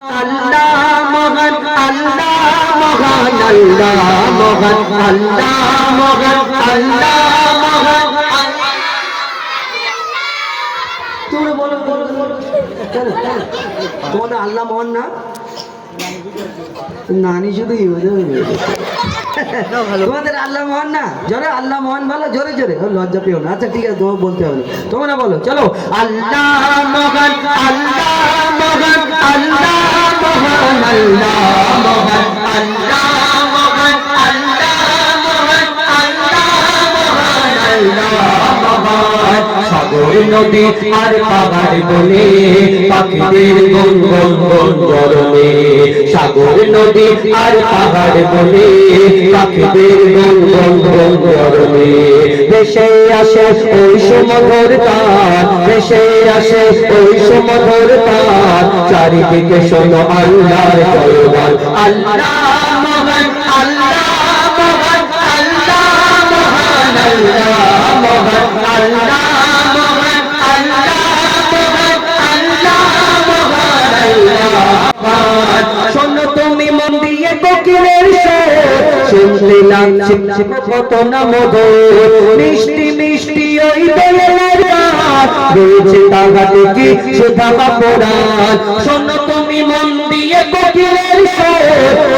আল্লাহ মহান, আল্লাহ মহান, আল্লাহ মহান, আল্লাহ মহান, আল্লাহ মহান। তোমরা বলো বলো বলো, তোমাদের আল্লাহ মহান না? নানি শুধু তোমাদের আল্লাহ মহান না? জোরে আল্লাহ মহান বলো, জোরে জোরে, লজ্জা পেও না। আচ্ছা ঠিক আছে, তোমার বলতে হবে, তোমরা বলো, চলো। আল্লাহ মহান, আল্লাহ মহান, আল্লাহ মহান, আল্লাহ মহান, আল্লাহ মহান, আল্লাহ মহান, আল্লাহ মহান, আল্লাহ মহান। সাগর নদী আর পাহাড় বলে পাখিদের গুনগুন গরমে, সাগর নদী আর পাহাড় বলে পাখিদের গুনগুন গরমে। ভেসে আসে ওই সুমধুর তার, ভেসে আসে ওই সুমধুর তার, চারিদিকে শোনো আল্লাহর জয়গান। আল্লাহ মহান, আল্লাহ মহান, আল্লাহ মহান, আল্লাহ মহান, আল্লাহ মহান, আল্লাহ মহান, আল্লাহ মহান, আল্লাহ মহান। শোনো তুমি মন দিয়ে কোকিলের সুর, শুনতে লাগছে কত না মধুর, মিষ্টি মিষ্টি ওই দোয়েলের গান, রয়েছে তাহাতে কি সুধা পুরাণ। শোনো তুমি মন দিয়ে কোকিলের সুর,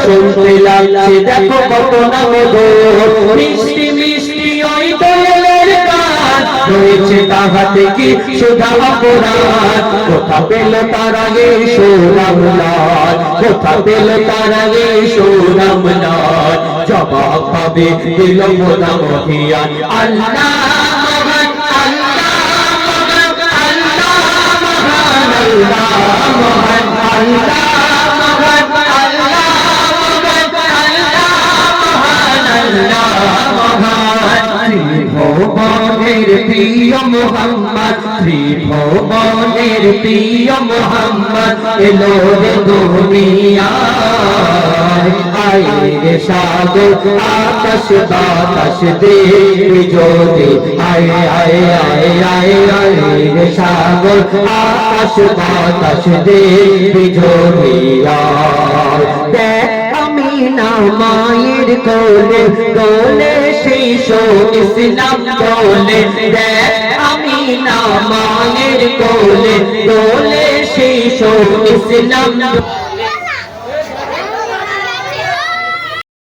শুনতে লাগছে দেখো কত না মধুর, মিষ্টি মিষ্টি ওই দোয়েলের গান, রয়েছে তাহাতে কি সুধা পুরাণ। কোথা পেল তারা এই সুরাম লাল, কোথা পেল তারা এই সুরাম লাল, জবাব পাবে দিল মোরা মহিয়ান। আল্লাহ মহান, আল্লাহ মহান, আল্লাহ মহান, আল্লাহ মহান, আল্লাহ মহান, আল্লাহ মহান, আল্লাহ মহান। ত্রিভুবনের প্রিয় মুহাম্মদ, ত্রিভুবনের প্রিয় মুহাম্মদ এলো রে দুনিয়ায়। আয়ে সাগর আকাশ বাতাস দেখবি যদি, আয়ে আয়ে আয়ে আয়ে আয়ে রে সাগর আকাশ বাতাস দেখবি যদি। দেখ আমিনা মায়ের কোলে, কোলে শিশু ইসলাম দোলে, দেখ আমিনা মায়ের কোলে, কোলে শিশু ইসলাম।